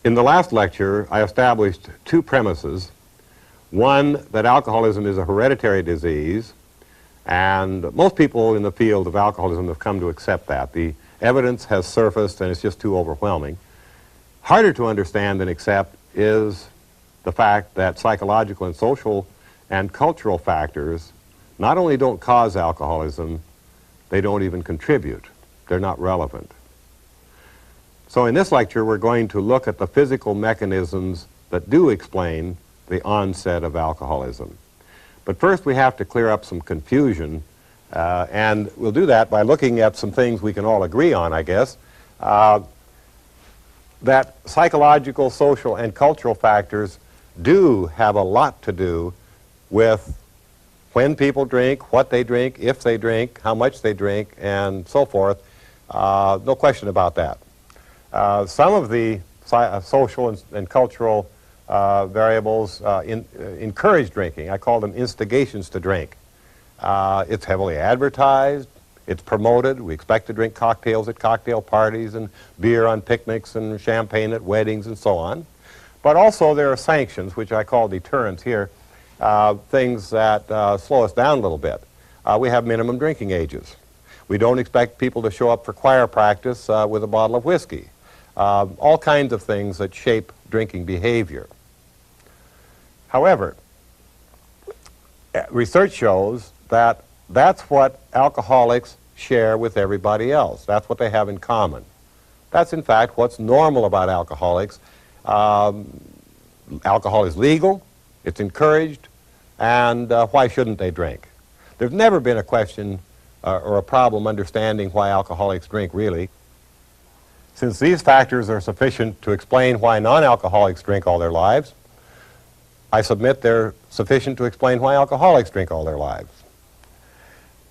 In the last lecture, I established two premises. One, that alcoholism is a hereditary disease, and most people in the field of alcoholism have come to accept that. The evidence has surfaced, and it's just too overwhelming. Harder to understand and accept is the fact that psychological and social and cultural factors not only don't cause alcoholism, they don't even contribute. They're not relevant. So in this lecture, we're going to look at the physical mechanisms that do explain the onset of alcoholism. But first, we have to clear up some confusion, and we'll do that by looking at some things we can all agree on, I guess. That psychological, social, and cultural factors do have a lot to do with when people drink, what they drink, if they drink, how much they drink, and so forth. No question about that. Some of the social and cultural variables encourage drinking. I call them instigations to drink. It's heavily advertised. It's promoted. We expect to drink cocktails at cocktail parties and beer on picnics and champagne at weddings and so on. But also there are sanctions, which I call deterrents here, things that slow us down a little bit. We have minimum drinking ages. We don't expect people to show up for choir practice with a bottle of whiskey. All kinds of things that shape drinking behavior. However, research shows that that's what alcoholics share with everybody else. That's what they have in common. That's, in fact, what's normal about alcoholics. Alcohol is legal, it's encouraged, and why shouldn't they drink? There's never been a question or a problem understanding why alcoholics drink, really. Since these factors are sufficient to explain why non-alcoholics drink all their lives, I submit they're sufficient to explain why alcoholics drink all their lives.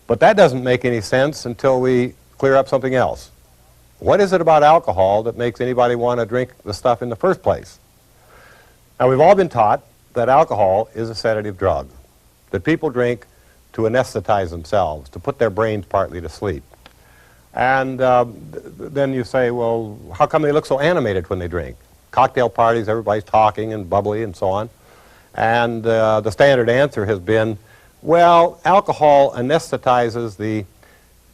But that doesn't make any sense until we clear up something else. What is it about alcohol that makes anybody want to drink the stuff in the first place? Now, we've all been taught that alcohol is a sedative drug, that people drink to anesthetize themselves, to put their brains partly to sleep. And then you say, well, how come they look so animated when they drink? Cocktail parties, everybody's talking and bubbly and so on. And the standard answer has been, well, alcohol anesthetizes the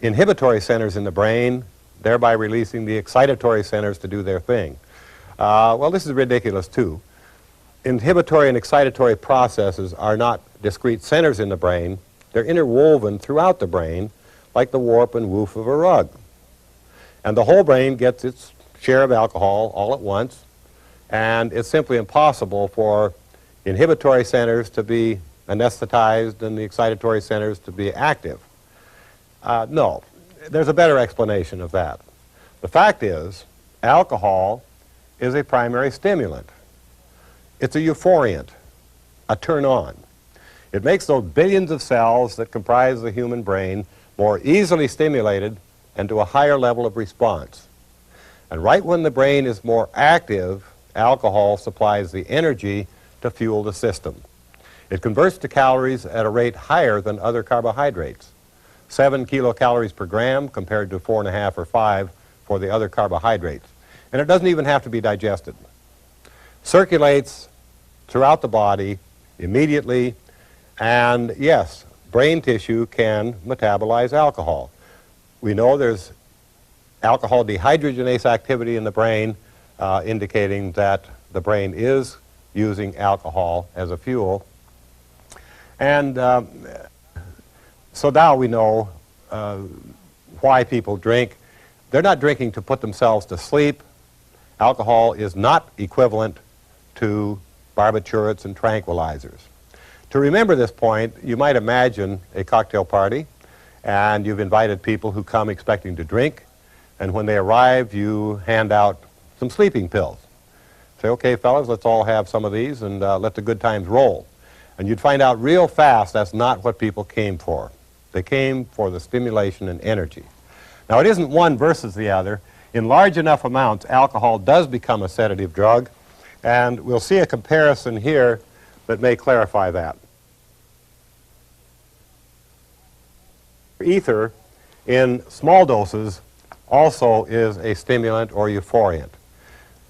inhibitory centers in the brain, thereby releasing the excitatory centers to do their thing. Well, this is ridiculous, too. Inhibitory and excitatory processes are not discrete centers in the brain. They're interwoven throughout the brain, like the warp and woof of a rug. And the whole brain gets its share of alcohol all at once, and it's simply impossible for inhibitory centers to be anesthetized and the excitatory centers to be active. No, there's a better explanation of that. The fact is, alcohol is a primary stimulant. It's a euphoriant, a turn-on. It makes those billions of cells that comprise the human brain more easily stimulated and to a higher level of response. And right when the brain is more active, alcohol supplies the energy to fuel the system. It converts to calories at a rate higher than other carbohydrates, 7 kilocalories per gram compared to 4.5 or 5 for the other carbohydrates. And it doesn't even have to be digested. Circulates throughout the body immediately, and yes, brain tissue can metabolize alcohol. We know there's alcohol dehydrogenase activity in the brain, indicating that the brain is using alcohol as a fuel. And so now we know why people drink. They're not drinking to put themselves to sleep. Alcohol is not equivalent to barbiturates and tranquilizers. To remember this point, you might imagine a cocktail party, and you've invited people who come expecting to drink, and when they arrive, you hand out some sleeping pills. Say, okay, fellas, let's all have some of these and let the good times roll. And you'd find out real fast that's not what people came for. They came for the stimulation and energy. Now, it isn't one versus the other. In large enough amounts, alcohol does become a sedative drug, and we'll see a comparison here that may clarify that. Ether, in small doses, also is a stimulant or euphoriant.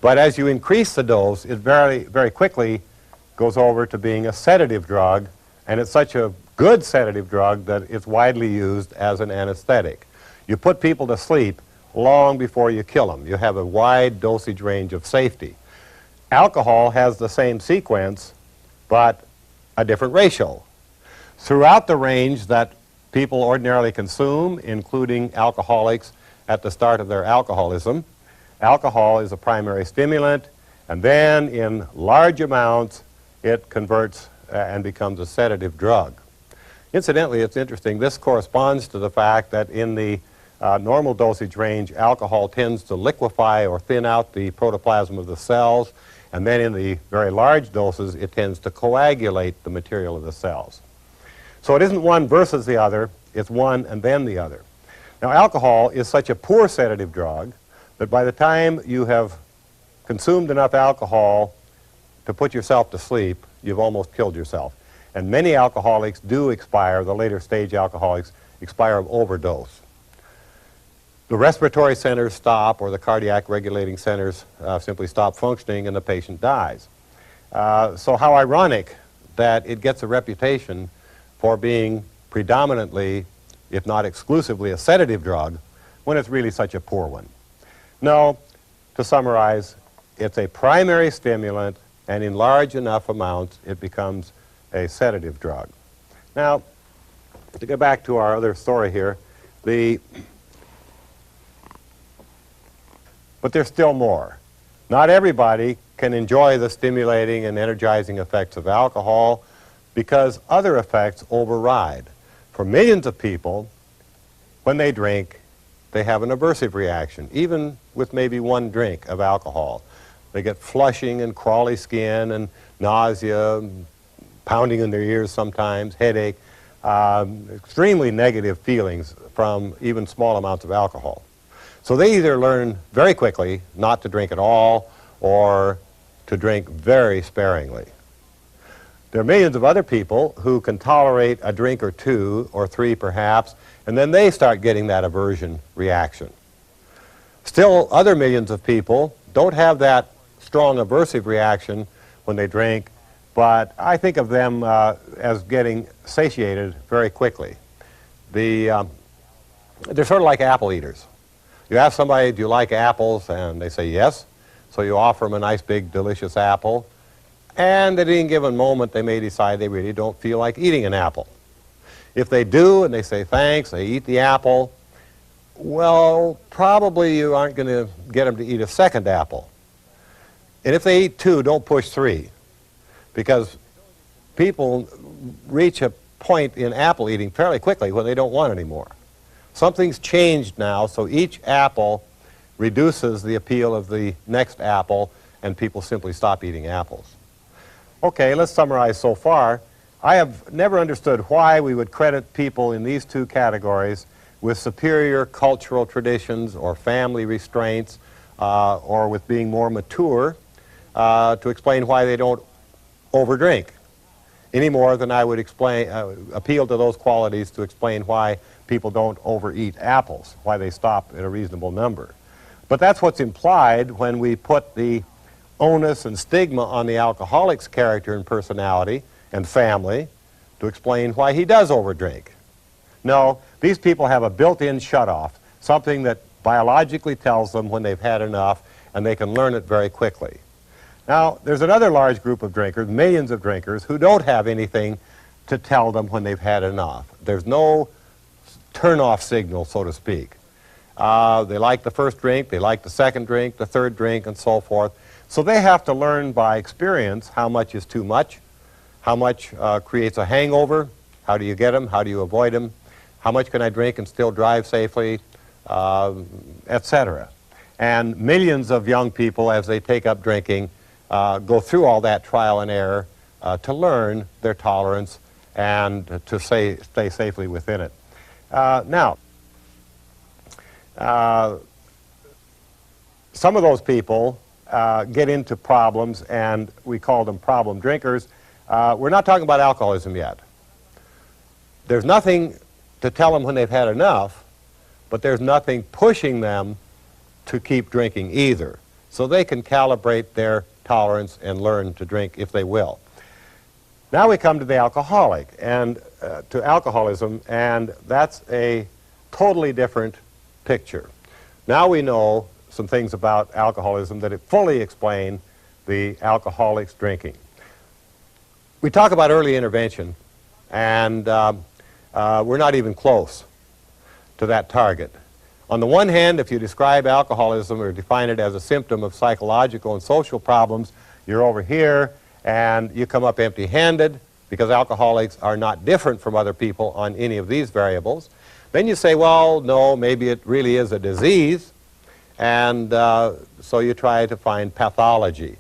But as you increase the dose, it very, very quickly goes over to being a sedative drug, and it's such a good sedative drug that it's widely used as an anesthetic. You put people to sleep long before you kill them. You have a wide dosage range of safety. Alcohol has the same sequence, but a different ratio. Throughout the range that people ordinarily consume, including alcoholics at the start of their alcoholism, alcohol is a primary stimulant, and then in large amounts it converts and becomes a sedative drug. Incidentally, it's interesting, this corresponds to the fact that in the normal dosage range, alcohol tends to liquefy or thin out the protoplasm of the cells, and then in the very large doses, it tends to coagulate the material of the cells. So it isn't one versus the other, it's one and then the other. Now, alcohol is such a poor sedative drug that by the time you have consumed enough alcohol to put yourself to sleep, you've almost killed yourself. And many alcoholics do expire, the later stage alcoholics expire of overdose. The respiratory centers stop, or the cardiac regulating centers simply stop functioning, and the patient dies. So how ironic that it gets a reputation for being predominantly, if not exclusively, a sedative drug when it's really such a poor one. No, to summarize, it's a primary stimulant, and in large enough amounts it becomes a sedative drug. Now, to go back to our other story here, but there's still more. Not everybody can enjoy the stimulating and energizing effects of alcohol because other effects override. For millions of people, when they drink, they have an aversive reaction, even with maybe one drink of alcohol. They get flushing and crawly skin and nausea, pounding in their ears sometimes, headache, extremely negative feelings from even small amounts of alcohol. So they either learn very quickly not to drink at all or to drink very sparingly. There are millions of other people who can tolerate a drink or two or three perhaps, and then they start getting that aversion reaction. Still, other millions of people don't have that strong aversive reaction when they drink, but I think of them as getting satiated very quickly. They're sort of like apple eaters. You ask somebody, do you like apples? And they say yes. So you offer them a nice big delicious apple, and at any given moment they may decide they really don't feel like eating an apple. If they do and they say thanks, they eat the apple, well, probably you aren't going to get them to eat a second apple. And if they eat two, don't push three, because people reach a point in apple eating fairly quickly when they don't want any more. Something's changed now, so each apple reduces the appeal of the next apple, and people simply stop eating apples. Okay, let's summarize so far. I have never understood why we would credit people in these two categories with superior cultural traditions or family restraints or with being more mature to explain why they don't overdrink, any more than I would appeal to those qualities to explain why people don't overeat apples, why they stop at a reasonable number. But that's what's implied when we put the onus and stigma on the alcoholic's character and personality and family to explain why he does overdrink. No, these people have a built-in shutoff, something that biologically tells them when they've had enough, and they can learn it very quickly. Now, there's another large group of drinkers, millions of drinkers, who don't have anything to tell them when they've had enough. There's no turn-off signal, so to speak. They like the first drink, they like the second drink, the third drink, and so forth. So they have to learn by experience how much is too much, how much creates a hangover, how do you get them, how do you avoid them, how much can I drink and still drive safely, etc. And millions of young people, as they take up drinking, go through all that trial and error to learn their tolerance and to stay safely within it. Now, some of those people get into problems, and we call them problem drinkers. We're not talking about alcoholism yet. There's nothing to tell them when they've had enough, but there's nothing pushing them to keep drinking either. so they can calibrate their tolerance and learn to drink if they will. Now we come to the alcoholic and to alcoholism, and that's a totally different picture. Now we know some things about alcoholism that fully explain the alcoholic's drinking. We talk about early intervention, and we're not even close to that target. On the one hand, if you describe alcoholism or define it as a symptom of psychological and social problems, you're over here and you come up empty-handed because alcoholics are not different from other people on any of these variables. Then you say, well, no, maybe it really is a disease, and so you try to find pathology.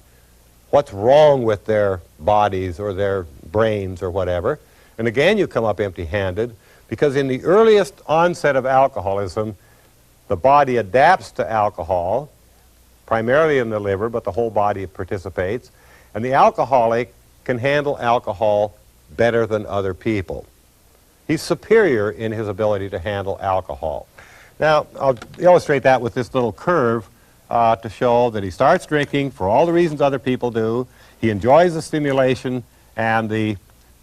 What's wrong with their bodies or their brains or whatever? And again, you come up empty-handed because in the earliest onset of alcoholism, the body adapts to alcohol, primarily in the liver, but the whole body participates, and the alcoholic can handle alcohol better than other people. He's superior in his ability to handle alcohol. Now, I'll illustrate that with this little curve to show that he starts drinking for all the reasons other people do. He enjoys the stimulation and the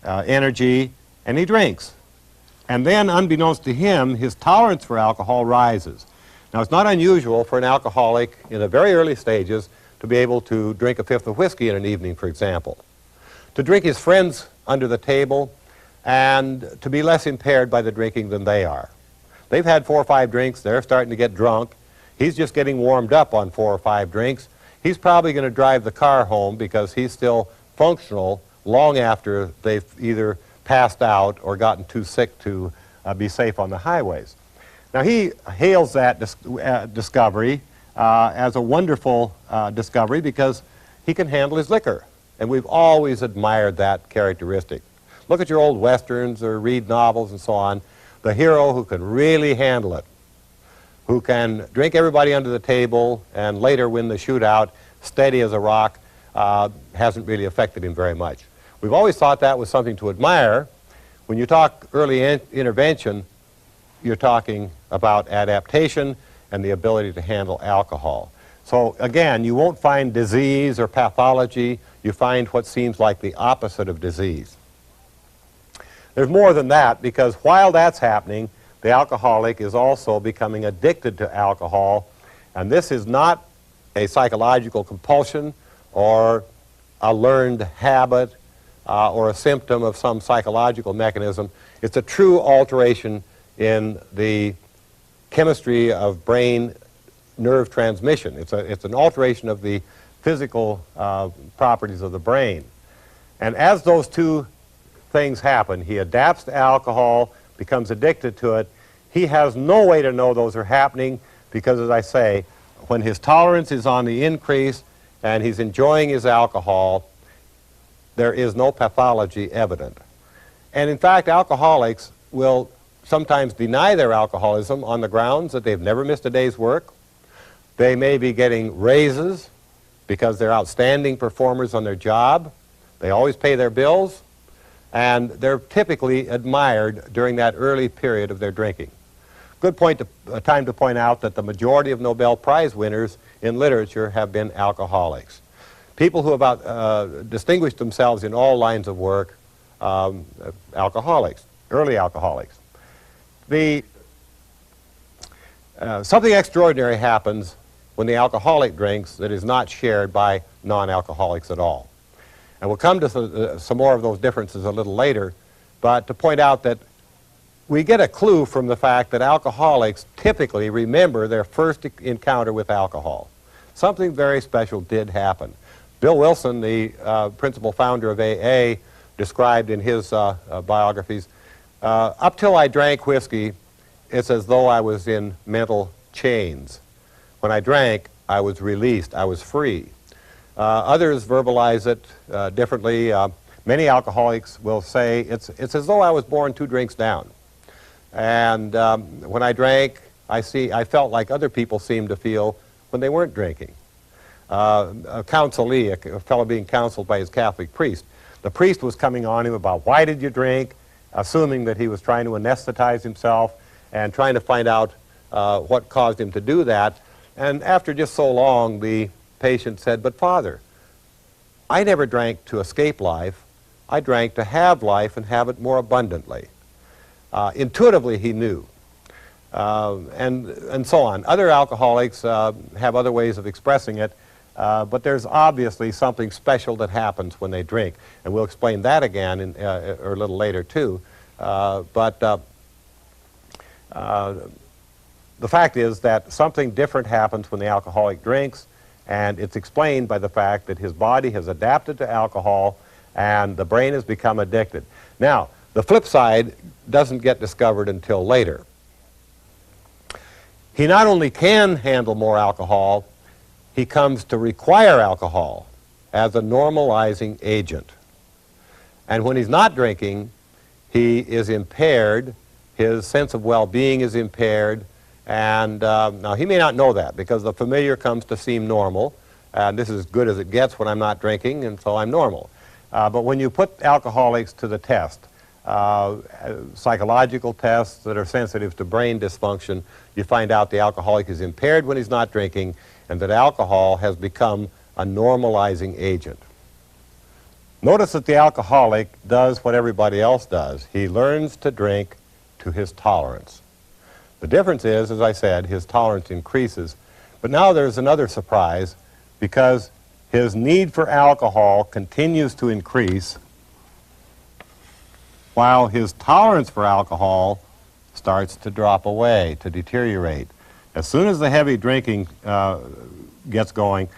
energy, and he drinks. And then, unbeknownst to him, his tolerance for alcohol rises. Now, it's not unusual for an alcoholic in the very early stages to be able to drink a fifth of whiskey in an evening, for example, to drink his friends under the table, and to be less impaired by the drinking than they are. They've had 4 or 5 drinks, they're starting to get drunk. He's just getting warmed up on 4 or 5 drinks. He's probably going to drive the car home because he's still functional long after they've either passed out or gotten too sick to be safe on the highways. Now, he hails that discovery as a wonderful discovery because he can handle his liquor, and we've always admired that characteristic. Look at your old westerns or read novels and so on. The hero who can really handle it, who can drink everybody under the table and later win the shootout, steady as a rock, hasn't really affected him very much. We've always thought that was something to admire. When you talk early intervention, you're talking about adaptation and the ability to handle alcohol. So again, you won't find disease or pathology. You find what seems like the opposite of disease. There's more than that, because while that's happening, the alcoholic is also becoming addicted to alcohol, and this is not a psychological compulsion or a learned habit or a symptom of some psychological mechanism. It's a true alteration in the chemistry of brain nerve transmission. It's an alteration of the physical properties of the brain. And as those two things happen, he adapts to alcohol, becomes addicted to it. He has no way to know those are happening because, as I say, when his tolerance is on the increase and he's enjoying his alcohol, there is no pathology evident. And in fact, alcoholics will sometimes deny their alcoholism on the grounds that they've never missed a day's work. They may be getting raises because they're outstanding performers on their job. They always pay their bills, and they're typically admired during that early period of their drinking. Good time to point out that the majority of Nobel Prize winners in literature have been alcoholics. People who have distinguished themselves in all lines of work, alcoholics, early alcoholics. Something extraordinary happens when the alcoholic drinks that is not shared by non-alcoholics at all. And we'll come to some more of those differences a little later, but to point out that we get a clue from the fact that alcoholics typically remember their first encounter with alcohol. Something very special did happen. Bill Wilson, the principal founder of AA, described in his biographies, up till I drank whiskey, it's as though I was in mental chains. When I drank, I was released, I was free. Others verbalize it differently. Many alcoholics will say, it's as though I was born 2 drinks down. And when I drank, I felt like other people seemed to feel when they weren't drinking. A counselee, a fellow being counseled by his Catholic priest, the priest was coming on him about why did you drink, assuming that he was trying to anesthetize himself and trying to find out what caused him to do that. And after just so long, the patient said, "But Father, I never drank to escape life. I drank to have life and have it more abundantly." Intuitively, he knew. And so on. Other alcoholics have other ways of expressing it, but there's obviously something special that happens when they drink. And we'll explain that again or a little later, too. The fact is that something different happens when the alcoholic drinks, and it's explained by the fact that his body has adapted to alcohol and the brain has become addicted. Now, the flip side doesn't get discovered until later. He not only can handle more alcohol, he comes to require alcohol as a normalizing agent. And when he's not drinking, he is impaired, his sense of well-being is impaired, and now he may not know that because the familiar comes to seem normal, and this is as good as it gets when I'm not drinking, and so I'm normal. But when you put alcoholics to the test, psychological tests that are sensitive to brain dysfunction, you find out the alcoholic is impaired when he's not drinking, and that alcohol has become a normalizing agent. Notice that the alcoholic does what everybody else does. He learns to drink to his tolerance. The difference is, as I said, his tolerance increases. But now there's another surprise, because his need for alcohol continues to increase while his tolerance for alcohol starts to drop away, to deteriorate. As soon as the heavy drinking gets going,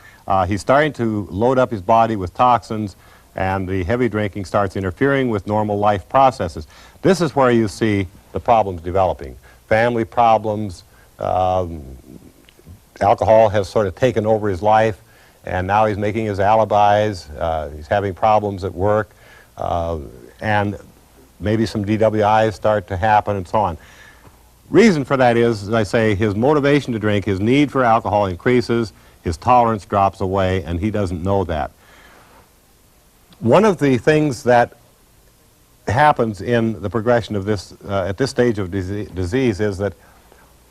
he's starting to load up his body with toxins, and the heavy drinking starts interfering with normal life processes. This is where you see the problems developing. Family problems, alcohol has sort of taken over his life, and now he's making his alibis, he's having problems at work, and maybe some DWIs start to happen and so on. Reason for that is, as I say, his motivation to drink, his need for alcohol increases, his tolerance drops away, and he doesn't know that. One of the things that happens in the progression of this, at this stage of disease, is that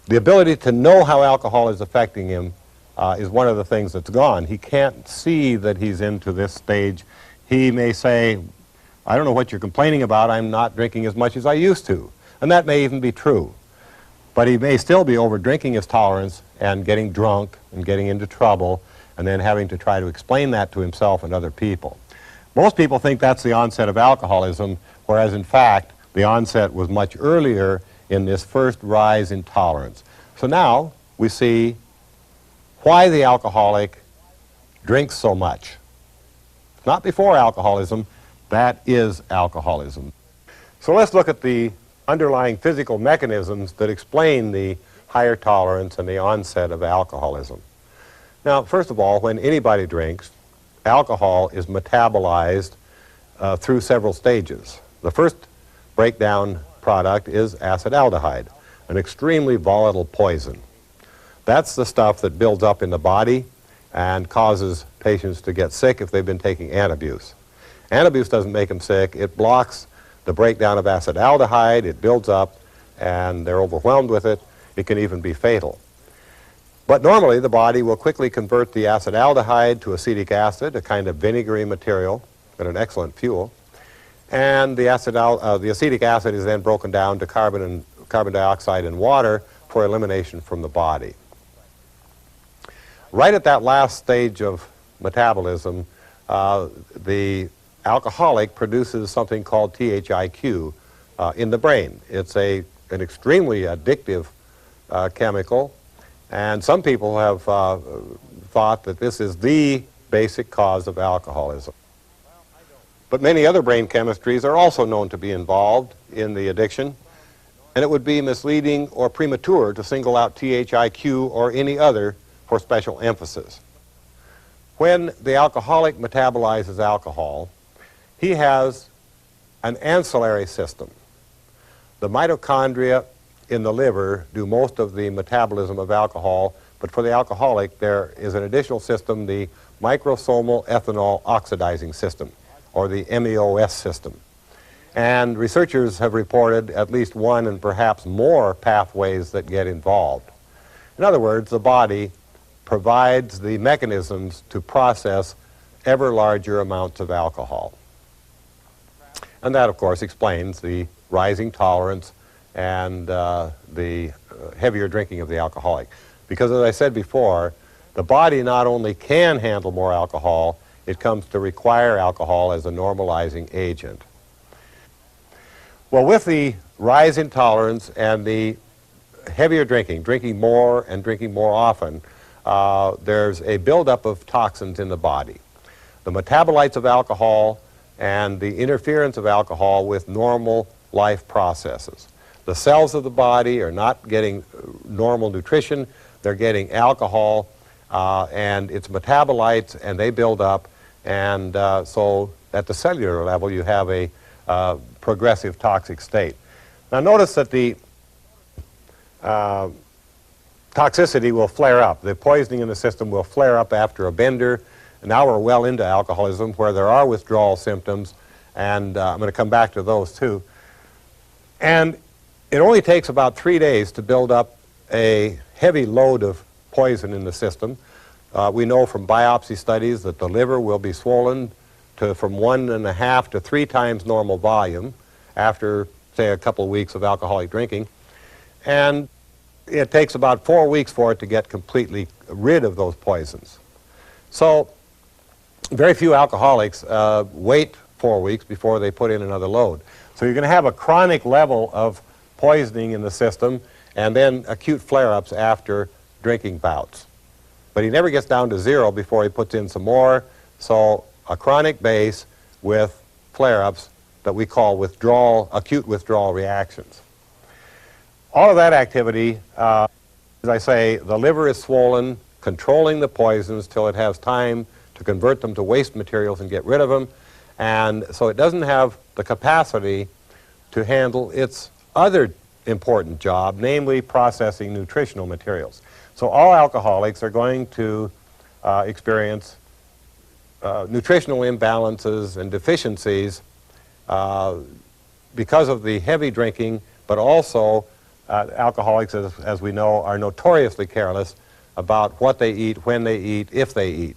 the ability to know how alcohol is affecting him is one of the things that's gone. He can't see that he's into this stage. He may say, "I don't know what you're complaining about, I'm not drinking as much as I used to." And that may even be true. But he may still be over-drinking his tolerance and getting drunk and getting into trouble and then having to try to explain that to himself and other people. Most people think that's the onset of alcoholism, whereas in fact the onset was much earlier in this first rise in tolerance. So now we see why the alcoholic drinks so much. Not before alcoholism, that is alcoholism. So let's look at the underlying physical mechanisms that explain the higher tolerance and the onset of alcoholism. Now, first of all, when anybody drinks, alcohol is metabolized through several stages. The first breakdown product is acetaldehyde, an extremely volatile poison. That's the stuff that builds up in the body and causes patients to get sick if they've been taking antabuse. Antabuse doesn't make them sick. It blocks the breakdown of acetaldehyde. It builds up, and they're overwhelmed with it. It can even be fatal. But normally, the body will quickly convert the acetaldehyde to acetic acid, a kind of vinegary material, but an excellent fuel. And the acetic acid is then broken down to carbon dioxide and water for elimination from the body. Right at that last stage of metabolism, the alcoholic produces something called THIQ in the brain. It's an extremely addictive chemical, and some people have thought that this is the basic cause of alcoholism. But many other brain chemistries are also known to be involved in the addiction, and it would be misleading or premature to single out THIQ or any other for special emphasis. When the alcoholic metabolizes alcohol, he has an ancillary system. The mitochondria in the liver do most of the metabolism of alcohol, but for the alcoholic there is an additional system, the microsomal ethanol oxidizing system, or the MEOS system. And researchers have reported at least one and perhaps more pathways that get involved. In other words, the body provides the mechanisms to process ever larger amounts of alcohol. And that, of course, explains the rising tolerance and the heavier drinking of the alcoholic. Because, as I said before, the body not only can handle more alcohol, it comes to require alcohol as a normalizing agent. Well, with the rise in tolerance and the heavier drinking, drinking more and drinking more often, there's a buildup of toxins in the body. The metabolites of alcohol and the interference of alcohol with normal life processes. The cells of the body are not getting normal nutrition, they're getting alcohol and its metabolites, and they build up, and so at the cellular level you have a progressive toxic state. Now notice that the toxicity will flare up. The poisoning in the system will flare up after a bender. And now we're well into alcoholism, where there are withdrawal symptoms, and I'm going to come back to those too. And it only takes about 3 days to build up a heavy load of poison in the system. We know from biopsy studies that the liver will be swollen to from 1.5 to 3 times normal volume after, say, a couple of weeks of alcoholic drinking. And it takes about 4 weeks for it to get completely rid of those poisons. So very few alcoholics wait 4 weeks before they put in another load. So you're going to have a chronic level of poisoning in the system and then acute flare-ups after drinking bouts. But he never gets down to 0 before he puts in some more. So a chronic base with flare-ups that we call acute withdrawal reactions. All of that activity, as I say, the liver is swollen, controlling the poisons till it has time to convert them to waste materials and get rid of them. And so it doesn't have the capacity to handle its other important job, namely processing nutritional materials. So all alcoholics are going to experience nutritional imbalances and deficiencies because of the heavy drinking, but also alcoholics, as we know, are notoriously careless about what they eat, when they eat, if they eat.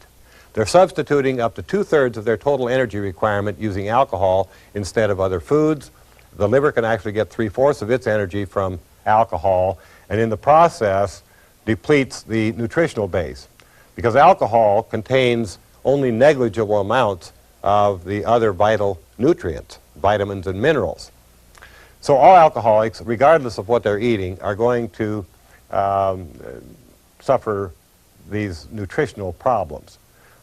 They're substituting up to 2/3 of their total energy requirement using alcohol instead of other foods. The liver can actually get 3/4 of its energy from alcohol, and in the process depletes the nutritional base, because alcohol contains only negligible amounts of the other vital nutrients, vitamins and minerals. So all alcoholics, regardless of what they're eating, are going to suffer these nutritional problems.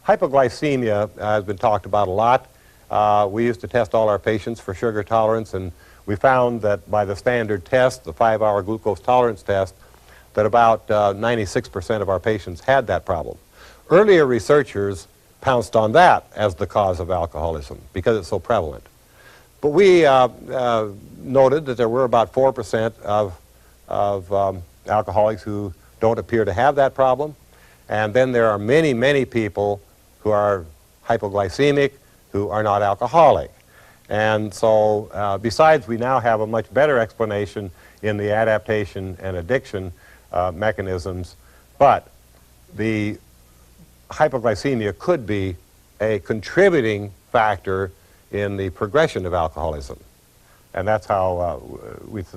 Hypoglycemia has been talked about a lot. We used to test all our patients for sugar tolerance, and we found that by the standard test, the 5-hour glucose tolerance test, that about 96% of our patients had that problem. Earlier researchers pounced on that as the cause of alcoholism because it's so prevalent. But we noted that there were about 4% of alcoholics who don't appear to have that problem. And then there are many, many people who are hypoglycemic who are not alcoholic. And so besides, we now have a much better explanation in the adaptation and addiction mechanisms, but the hypoglycemia could be a contributing factor in the progression of alcoholism. And that's how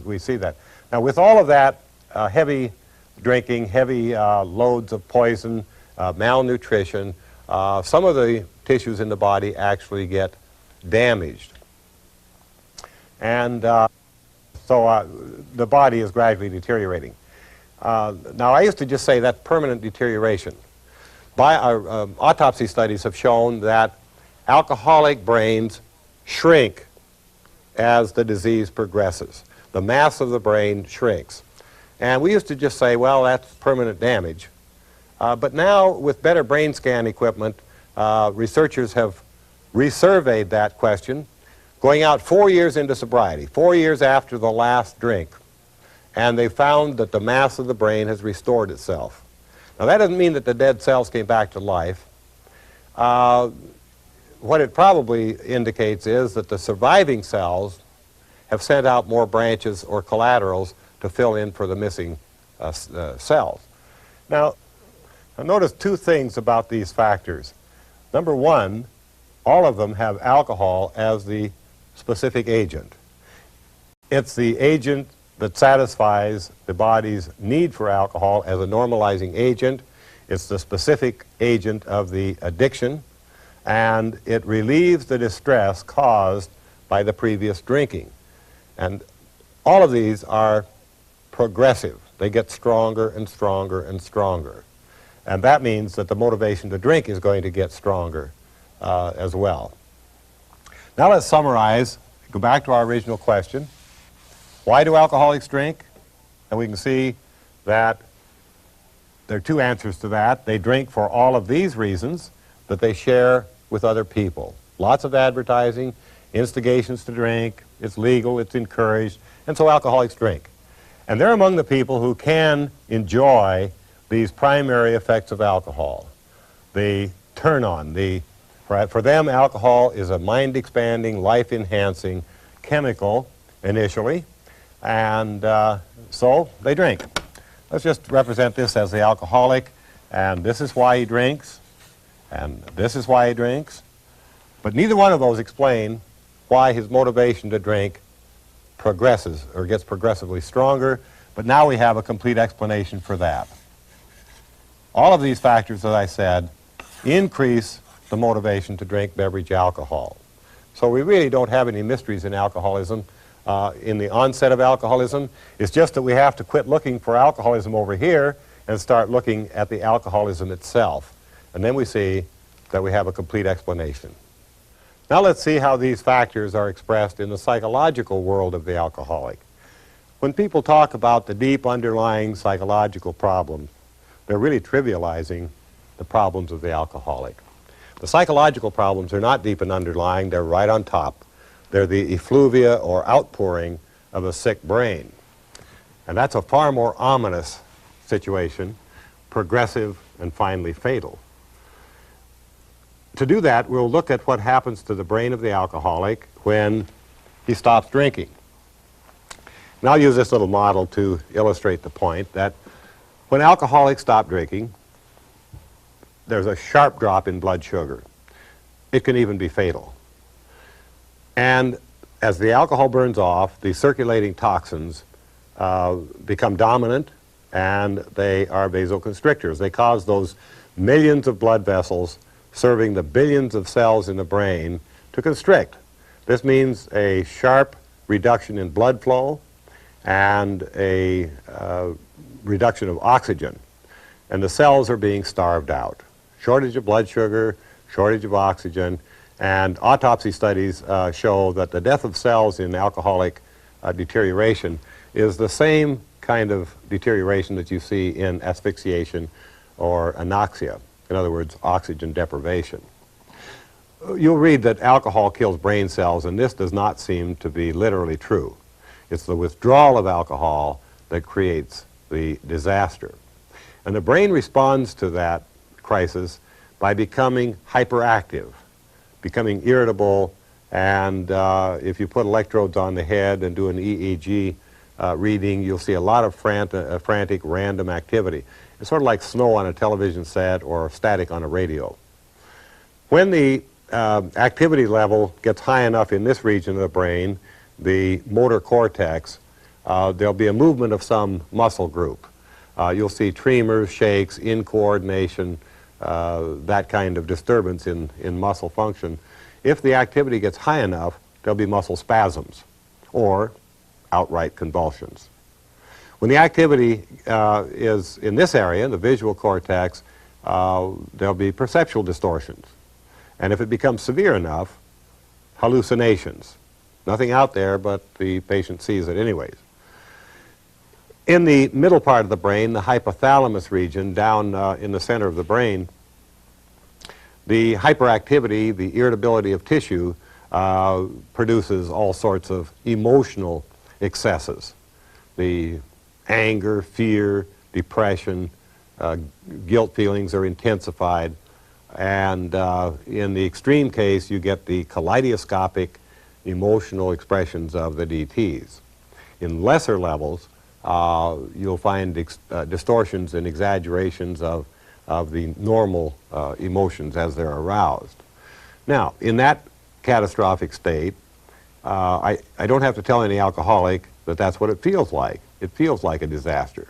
we see that. Now, with all of that heavy drinking, heavy loads of poison, malnutrition, some of the tissues in the body actually get damaged. And so the body is gradually deteriorating. Now, I used to just say that's permanent deterioration. Autopsy studies have shown that alcoholic brains shrink as the disease progresses. The mass of the brain shrinks. And we used to just say, well, that's permanent damage. But now, with better brain scan equipment, researchers have resurveyed that question, going out 4 years into sobriety, 4 years after the last drink. And they found that the mass of the brain has restored itself. Now, that doesn't mean that the dead cells came back to life. What it probably indicates is that the surviving cells have sent out more branches or collaterals to fill in for the missing cells. Now, Now notice two things about these factors. Number one, all of them have alcohol as the specific agent. It's the agent that satisfies the body's need for alcohol as a normalizing agent. It's the specific agent of the addiction, and it relieves the distress caused by the previous drinking. And all of these are progressive. They get stronger and stronger and stronger. And that means that the motivation to drink is going to get stronger as well. Now let's summarize, go back to our original question. Why do alcoholics drink? And we can see that there are two answers to that. They drink for all of these reasons that they share with other people. Lots of advertising, instigations to drink, it's legal, it's encouraged, and so alcoholics drink. And they're among the people who can enjoy these primary effects of alcohol. The turn-on, for them alcohol is a mind-expanding, life-enhancing chemical initially, and so they drink. Let's just represent this as the alcoholic, and this is why he drinks, and this is why he drinks. But neither one of those explain why his motivation to drink progresses or gets progressively stronger, but now we have a complete explanation for that. All of these factors, as I said, increase the motivation to drink beverage alcohol. So we really don't have any mysteries in alcoholism. In the onset of alcoholism, it's just that we have to quit looking for alcoholism over here and start looking at the alcoholism itself. And then we see that we have a complete explanation. Now let's see how these factors are expressed in the psychological world of the alcoholic. When people talk about the deep underlying psychological problems, they're really trivializing the problems of the alcoholic. The psychological problems are not deep and underlying, they're right on top. They're the effluvia or outpouring of a sick brain. And that's a far more ominous situation, progressive and finally fatal. To do that, we'll look at what happens to the brain of the alcoholic when he stops drinking. And I'll use this little model to illustrate the point that when alcoholics stop drinking, there's a sharp drop in blood sugar. It can even be fatal. And as the alcohol burns off, the circulating toxins become dominant, and they are vasoconstrictors. They cause those millions of blood vessels serving the billions of cells in the brain to constrict. This means a sharp reduction in blood flow and a reduction of oxygen. And the cells are being starved out. Shortage of blood sugar, shortage of oxygen, and autopsy studies show that the death of cells in alcoholic deterioration is the same kind of deterioration that you see in asphyxiation or anoxia. In other words, oxygen deprivation. You'll read that alcohol kills brain cells, and this does not seem to be literally true. It's the withdrawal of alcohol that creates the disaster. And the brain responds to that crisis by becoming hyperactive, becoming irritable, and if you put electrodes on the head and do an EEG reading, you'll see a lot of frantic random activity. It's sort of like snow on a television set or static on a radio. When the activity level gets high enough in this region of the brain, the motor cortex, there'll be a movement of some muscle group. You'll see tremors, shakes, incoordination, that kind of disturbance in muscle function. If the activity gets high enough, there'll be muscle spasms or outright convulsions. When the activity is in this area, the visual cortex, there'll be perceptual distortions. And if it becomes severe enough, hallucinations. Nothing out there, but the patient sees it anyways. In the middle part of the brain, the hypothalamus region, down in the center of the brain, the hyperactivity, the irritability of tissue, produces all sorts of emotional excesses. The anger, fear, depression, guilt feelings are intensified, and in the extreme case, you get the kaleidoscopic emotional expressions of the DTs. In lesser levels, you'll find distortions and exaggerations of of the normal emotions as they're aroused. Now, in that catastrophic state, I don't have to tell any alcoholic that that's what it feels like. It feels like a disaster.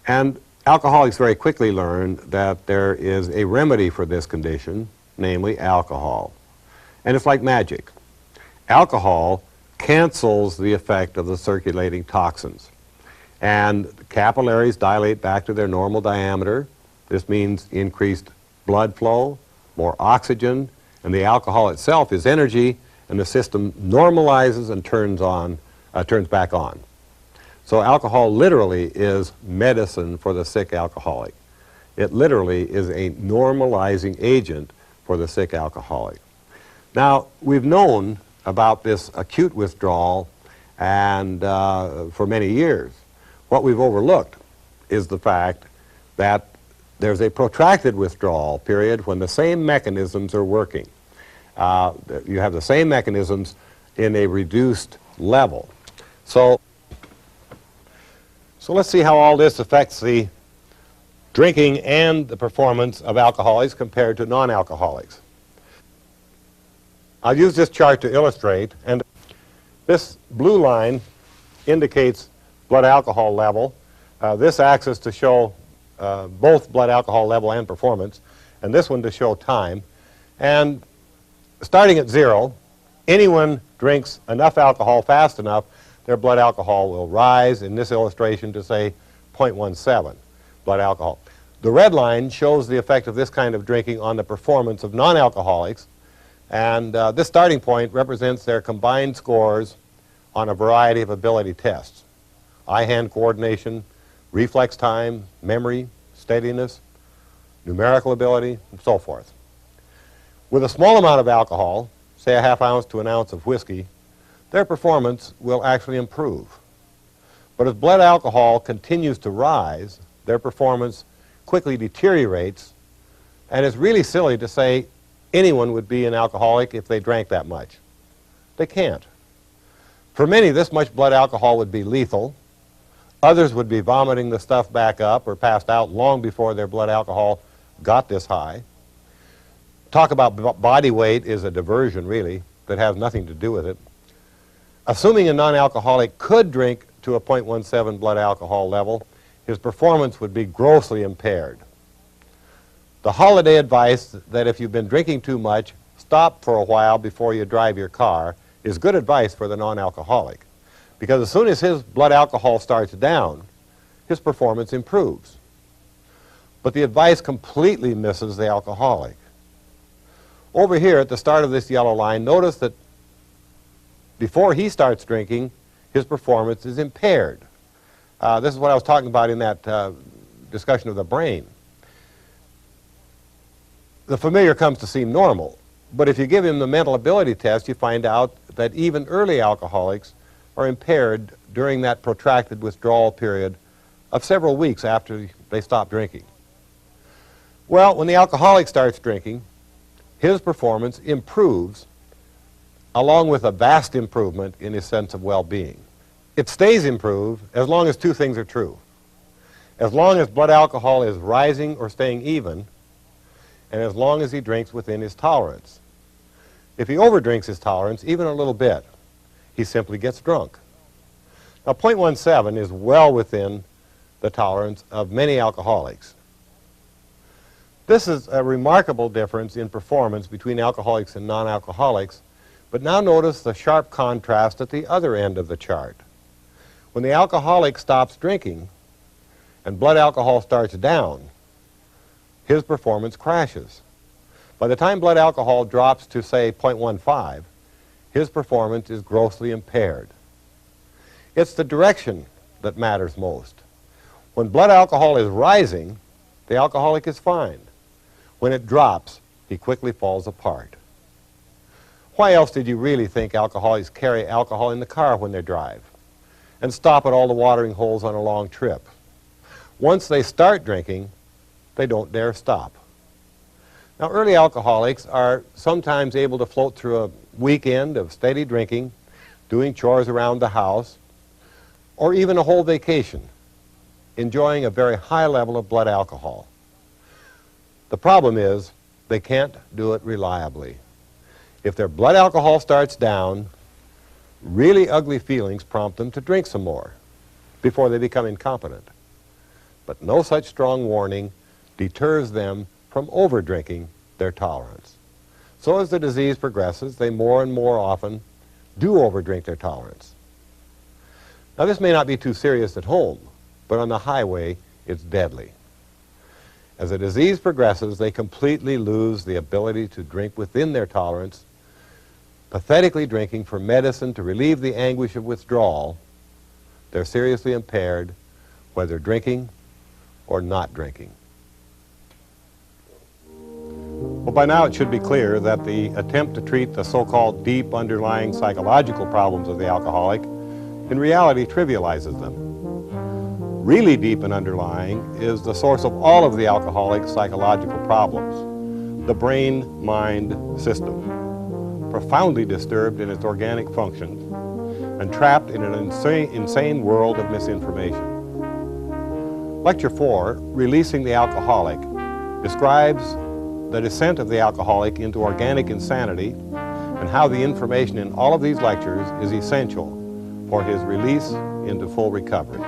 And alcoholics very quickly learn that there is a remedy for this condition, namely alcohol. And it's like magic. Alcohol cancels the effect of the circulating toxins. And the capillaries dilate back to their normal diameter. This means increased blood flow, more oxygen, and the alcohol itself is energy, and the system normalizes and turns back on. So alcohol literally is medicine for the sick alcoholic. It literally is a normalizing agent for the sick alcoholic. Now, we've known about this acute withdrawal and for many years. What we've overlooked is the fact that there's a protracted withdrawal period when the same mechanisms are working. You have the same mechanisms in a reduced level. So let's see how all this affects the drinking and the performance of alcoholics compared to non-alcoholics. I'll use this chart to illustrate, and this blue line indicates blood alcohol level. This axis to show both blood alcohol level and performance, and this one to show time. And starting at 0, anyone drinks enough alcohol fast enough, their blood alcohol will rise, in this illustration, to say 0.17 blood alcohol. The red line shows the effect of this kind of drinking on the performance of non-alcoholics, and this starting point represents their combined scores on a variety of ability tests: eye-hand coordination, reflex time, memory, steadiness, numerical ability, and so forth. With a small amount of alcohol, say a half ounce to an ounce of whiskey, their performance will actually improve. But as blood alcohol continues to rise, their performance quickly deteriorates, and it's really silly to say anyone would be an alcoholic if they drank that much. They can't. For many, this much blood alcohol would be lethal. Others would be vomiting the stuff back up or passed out long before their blood alcohol got this high. Talk about body weight is a diversion, really, that has nothing to do with it. Assuming a non-alcoholic could drink to a 0.17 blood alcohol level, his performance would be grossly impaired. The holiday advice that if you've been drinking too much, stop for a while before you drive your car is good advice for the non-alcoholic, because as soon as his blood alcohol starts down, his performance improves. But the advice completely misses the alcoholic. Over here at the start of this yellow line, notice that before he starts drinking, his performance is impaired. This is what I was talking about in that discussion of the brain. The familiar comes to seem normal, but if you give him the mental ability test, you find out that even early alcoholics are impaired during that protracted withdrawal period of several weeks after they stop drinking. Well, when the alcoholic starts drinking, his performance improves along with a vast improvement in his sense of well-being. It stays improved as long as two things are true. As long as blood alcohol is rising or staying even, and as long as he drinks within his tolerance. If he overdrinks his tolerance, even a little bit, he simply gets drunk. Now, 0.17 is well within the tolerance of many alcoholics. This is a remarkable difference in performance between alcoholics and non-alcoholics, but now notice the sharp contrast at the other end of the chart. When the alcoholic stops drinking and blood alcohol starts down, his performance crashes. By the time blood alcohol drops to, say, 0.15, his performance is grossly impaired. It's the direction that matters most. When blood alcohol is rising, the alcoholic is fine. When it drops, he quickly falls apart. Why else did you really think alcoholics carry alcohol in the car when they drive and stop at all the watering holes on a long trip? Once they start drinking, they don't dare stop. Now, early alcoholics are sometimes able to float through a weekend of steady drinking, doing chores around the house, or even a whole vacation, enjoying a very high level of blood alcohol. The problem is they can't do it reliably. If their blood alcohol starts down, really ugly feelings prompt them to drink some more before they become incompetent. But no such strong warning deters them from over-drinking their tolerance. So as the disease progresses, they more and more often do over-drink their tolerance. Now, this may not be too serious at home, but on the highway, it's deadly. As the disease progresses, they completely lose the ability to drink within their tolerance, pathetically drinking for medicine to relieve the anguish of withdrawal. They're seriously impaired, whether drinking or not drinking. Well, by now it should be clear that the attempt to treat the so-called deep underlying psychological problems of the alcoholic in reality trivializes them. Really deep and underlying is the source of all of the alcoholic's psychological problems, the brain-mind system, profoundly disturbed in its organic functions and trapped in an insane world of misinformation. Lecture 4, Releasing the Alcoholic, describes the descent of the alcoholic into organic insanity and how the information in all of these lectures is essential for his release into full recovery.